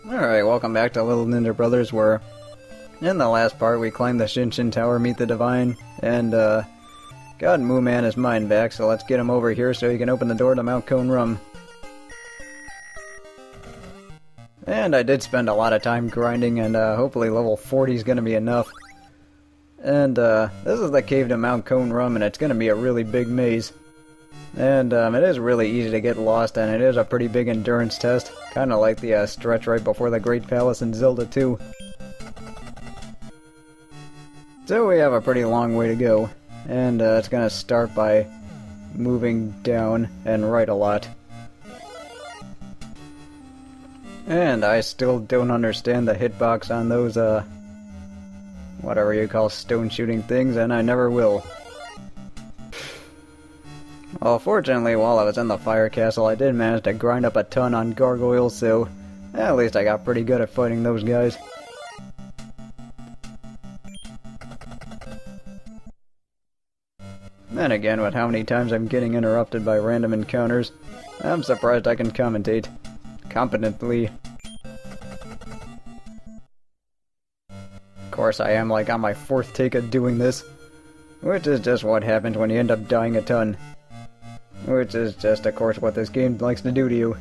Alright, welcome back to Little Ninja Brothers, where in the last part we climbed the Shinshin Tower, meet the Divine, and got Moo Man his mind back, so let's get him over here so he can open the door to Mount Cone-Rum. And I did spend a lot of time grinding, and hopefully level 40 is going to be enough. And this is the cave to Mount Cone-Rum, and it's going to be a really big maze. And it is really easy to get lost, and it is a pretty big endurance test. Kind of like the stretch right before the Great Palace in Zelda 2. So we have a pretty long way to go. And it's going to start by moving down and right a lot. And I still don't understand the hitbox on those, whatever you call stone shooting things, and I never will. Well, fortunately, while I was in the fire castle, I did manage to grind up a ton on gargoyles, so at least I got pretty good at fighting those guys. Then again, with how many times I'm getting interrupted by random encounters, I'm surprised I can commentate competently. Of course, I am like on my 4th take of doing this, which is just what happens when you end up dying a ton. Which is just, of course, what this game likes to do to you.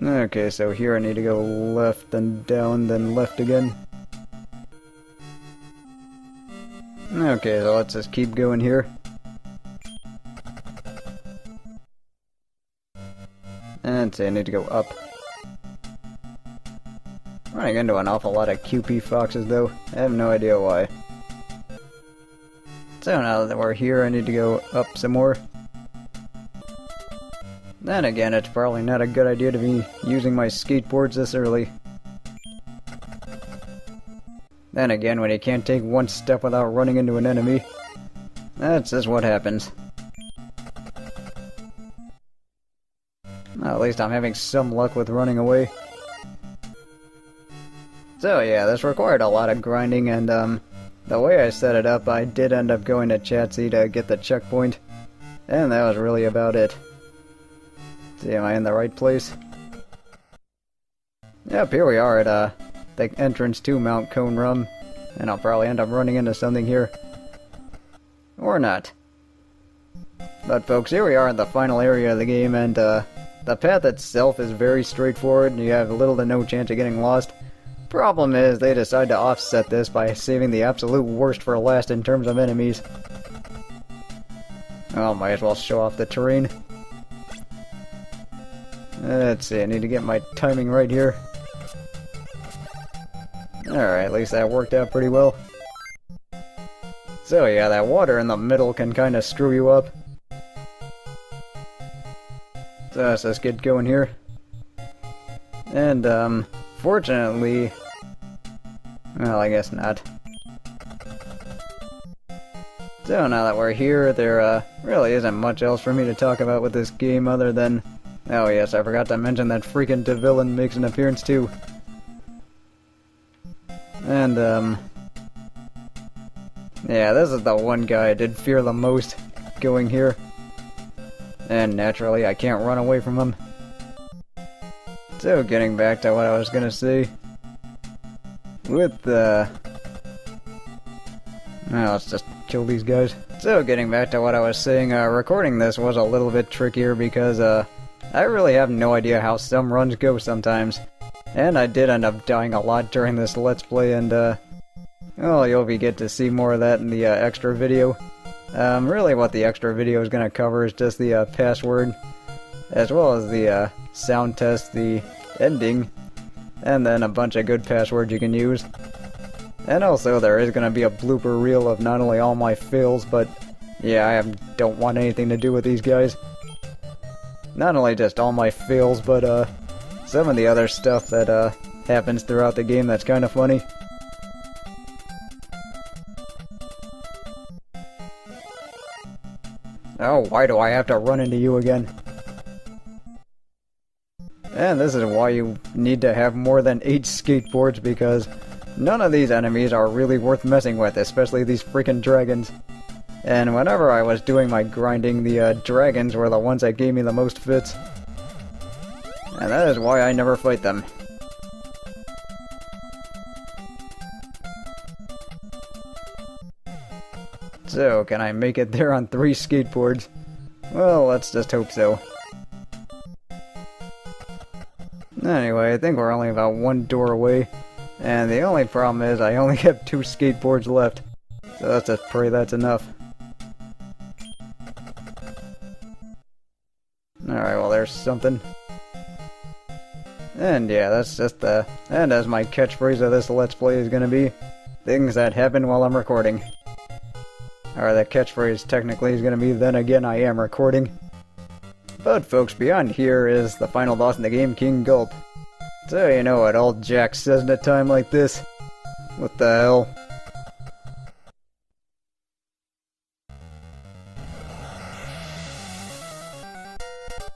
Okay, so here I need to go left, then down, then left again. Okay, so let's just keep going here. And say I need to go up. Running into an awful lot of QP foxes, though. I have no idea why. So now that we're here, I need to go up some more. Then again, it's probably not a good idea to be using my skateboards this early. Then again, when you can't take one step without running into an enemy, that's just what happens. Well, at least I'm having some luck with running away. So yeah, this required a lot of grinding, and the way I set it up, I did end up going to Chatsy to get the checkpoint, and that was really about it. See, am I in the right place? Yep, here we are at the entrance to Mount Cone-Rum, and I'll probably end up running into something here. Or not. But folks, here we are in the final area of the game, and the path itself is very straightforward, and you have little to no chance of getting lost. Problem is, they decide to offset this by saving the absolute worst for last in terms of enemies. Oh, might as well show off the terrain. Let's see, I need to get my timing right here. Alright, at least that worked out pretty well. So yeah, that water in the middle can kind of screw you up. So let's just get going here. And, fortunately... well, I guess not. So now that we're here, there really isn't much else for me to talk about with this game other than... oh yes, I forgot to mention that freaking DeVillain makes an appearance too. And, yeah, this is the one guy I did fear the most going here. And naturally, I can't run away from him. So, getting back to what I was gonna say. With the... well, let's just kill these guys. So, getting back to what I was saying, recording this was a little bit trickier because, I really have no idea how some runs go sometimes. And I did end up dying a lot during this Let's Play, and, well, you'll get to see more of that in the, extra video. Really what the extra video is gonna cover is just the, password, as well as the, sound test, the ending, and then a bunch of good passwords you can use. And also, there is gonna be a blooper reel of not only all my fails, but, yeah, I don't want anything to do with these guys. Not only just all my fails, but, some of the other stuff that, happens throughout the game that's kind of funny. Oh, why do I have to run into you again? And this is why you need to have more than 8 skateboards, because none of these enemies are really worth messing with, especially these freaking dragons. And whenever I was doing my grinding, the dragons were the ones that gave me the most fits. And that is why I never fight them. So, can I make it there on 3 skateboards? Well, let's just hope so. Anyway, I think we're only about 1 door away. And the only problem is I only have 2 skateboards left. So let's just pray that's enough. Alright, well there's something. And yeah, that's just and as my catchphrase of this Let's Play is gonna be, things that happen while I'm recording. Or that catchphrase technically is gonna be, then again I am recording. But folks, beyond here is the final boss in the game, King Gulp. So you know what old Jack says in a time like this? What the hell?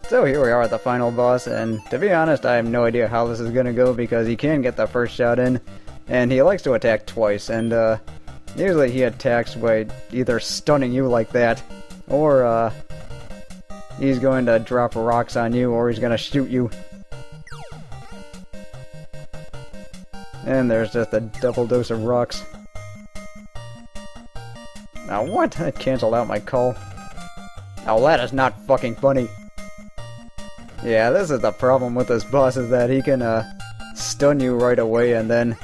So here we are at the final boss, and to be honest, I have no idea how this is gonna go because he can get the first shot in, and he likes to attack twice, and usually he attacks by either stunning you like that, or he's going to drop rocks on you, or he's gonna shoot you. And there's just a double dose of rocks. Now what? That canceled out my call. Now that is not fucking funny. Yeah, this is the problem with this boss, is that he can stun you right away, and then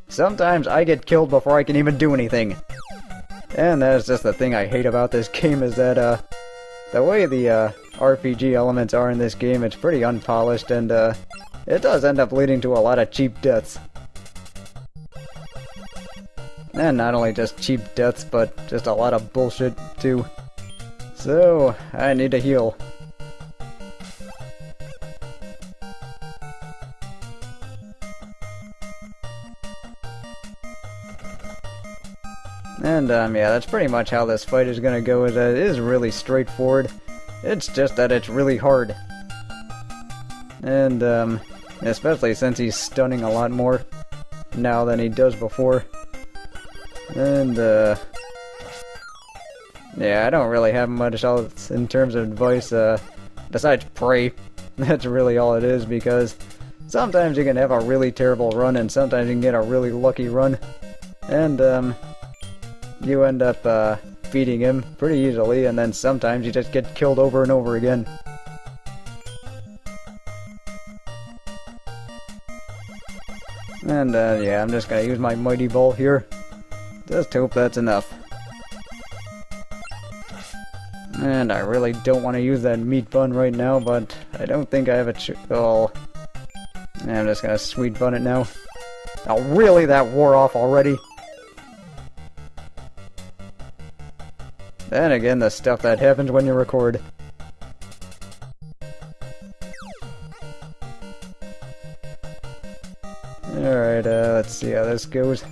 sometimes I get killed before I can even do anything. And that's just the thing I hate about this game, is that the way the RPG elements are in this game, it's pretty unpolished, and it does end up leading to a lot of cheap deaths. And not only just cheap deaths, but just a lot of bullshit too. So, I need to heal. And yeah, that's pretty much how this fight is gonna go, is that it is really straightforward. It's just that it's really hard. And especially since he's stunning a lot more now than he does before. And yeah, I don't really have much else in terms of advice, besides pray. That's really all it is, because sometimes you can have a really terrible run, and sometimes you can get a really lucky run. And you end up feeding him pretty easily, and then sometimes you just get killed over and over again. And yeah, I'm just gonna use my mighty ball here. Just hope that's enough. And I really don't want to use that meat bun right now, but I don't think I have a oh. I'm just gonna sweet bun it now. Oh really? That wore off already? Then again, the stuff that happens when you record. Alright, let's see how this goes.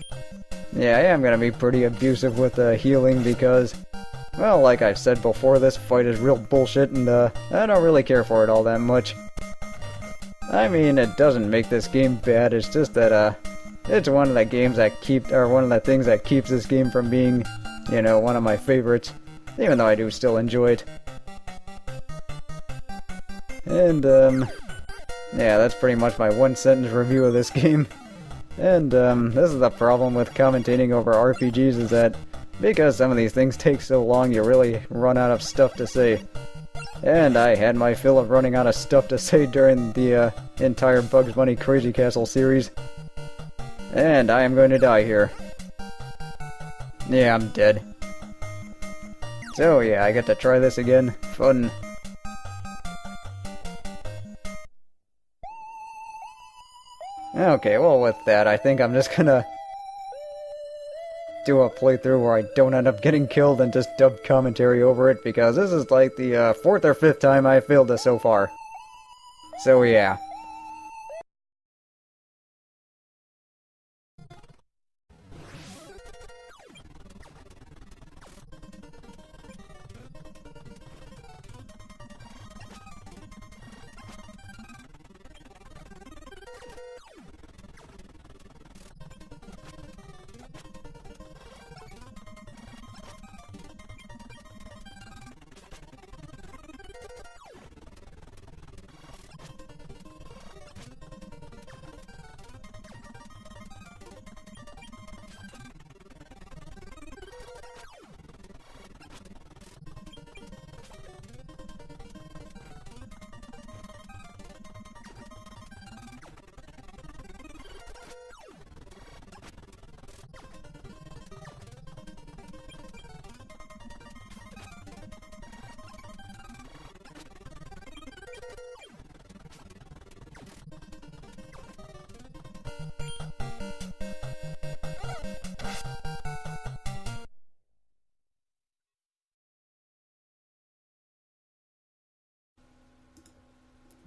Yeah, I am gonna be pretty abusive with healing because, well, like I've said before, this fight is real bullshit, and I don't really care for it all that much. I mean, it doesn't make this game bad, it's just that it's one of the games that one of the things that keeps this game from being, you know, one of my favorites, even though I do still enjoy it. And yeah, that's pretty much my 1-sentence review of this game. And this is the problem with commentating over RPGs, is that because some of these things take so long, you really run out of stuff to say. And I had my fill of running out of stuff to say during the entire Bugs Bunny Crazy Castle series. And I am going to die here. Yeah, I'm dead. So yeah, I get to try this again. Fun. Okay, well with that, I think I'm just gonna do a playthrough where I don't end up getting killed and just dub commentary over it, because this is like the 4th or 5th time I failed this so far. So yeah.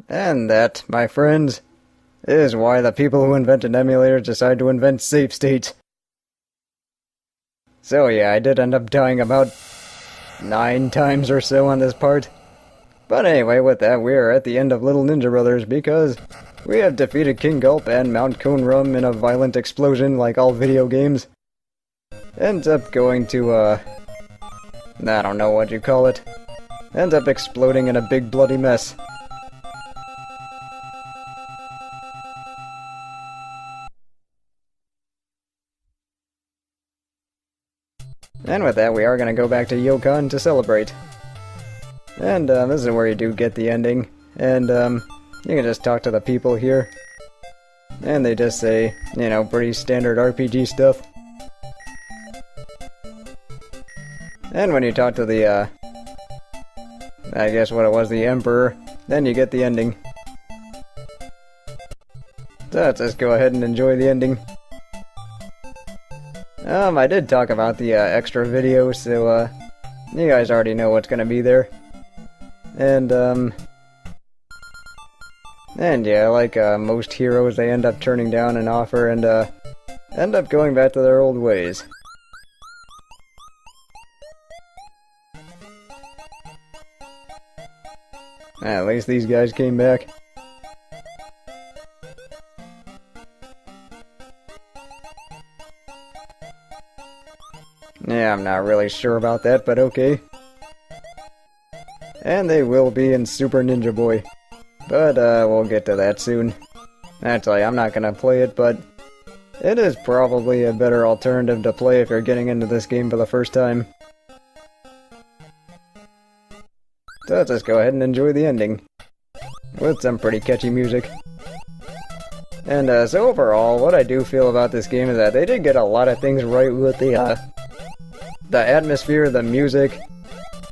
And that, my friends, is why the people who invented emulators decided to invent save states. So yeah, I did end up dying about 9 times or so on this part. But anyway, with that, we are at the end of Little Ninja Brothers because we have defeated King Gulp and Mount Cone-Rum in a violent explosion like all video games. Ends up going to, I don't know what you call it. Ends up exploding in a big bloody mess. And with that, we are going to go back to Yokon to celebrate. And this is where you do get the ending. And you can just talk to the people here. And they just say, you know, pretty standard RPG stuff. And when you talk to the, I guess what it was, the Emperor, then you get the ending. So let's just go ahead and enjoy the ending. I did talk about the extra video, so you guys already know what's gonna be there. And yeah, like most heroes, they end up turning down an offer and end up going back to their old ways. At least these guys came back. Yeah, I'm not really sure about that, but okay. And they will be in Super Ninja Boy. But, we'll get to that soon. Actually, I'm not gonna play it, but it is probably a better alternative to play if you're getting into this game for the first time. So let's just go ahead and enjoy the ending. With some pretty catchy music. And, so overall, what I do feel about this game is that they did get a lot of things right with the atmosphere, the music,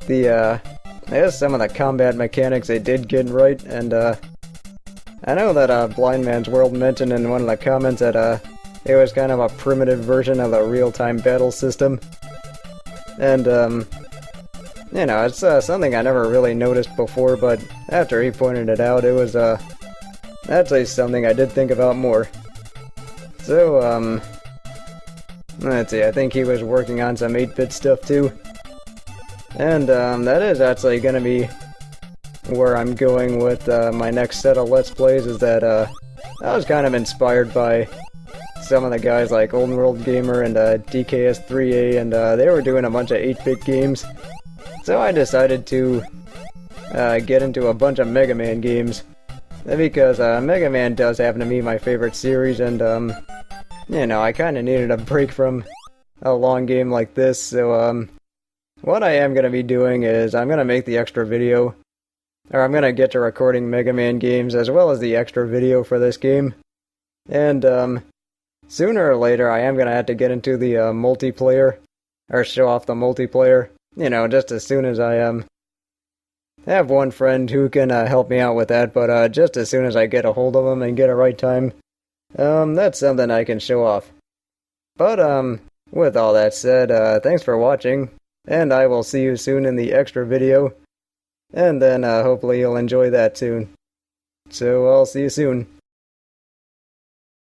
I guess some of the combat mechanics they did get right, and I know that Blind Man's World mentioned in one of the comments that it was kind of a primitive version of the real-time battle system. And you know, it's something I never really noticed before, but after he pointed it out, it was actually something I did think about more. So let's see, I think he was working on some 8-bit stuff too. And that is actually going to be where I'm going with my next set of Let's Plays, is that I was kind of inspired by some of the guys like Old World Gamer and DKS3A, and they were doing a bunch of 8-bit games. So I decided to get into a bunch of Mega Man games, because Mega Man does happen to be my favorite series, and you know, I kind of needed a break from a long game like this, so what I am going to be doing is I'm going to make the extra video, or I'm going to get to recording Mega Man games as well as the extra video for this game. And sooner or later I am going to have to get into the multiplayer, or show off the multiplayer, you know, just as soon as I have one friend who can help me out with that, but just as soon as I get a hold of him and get a right time, that's something I can show off. But with all that said, thanks for watching. And I will see you soon in the extra video. And then hopefully you'll enjoy that soon. So I'll see you soon.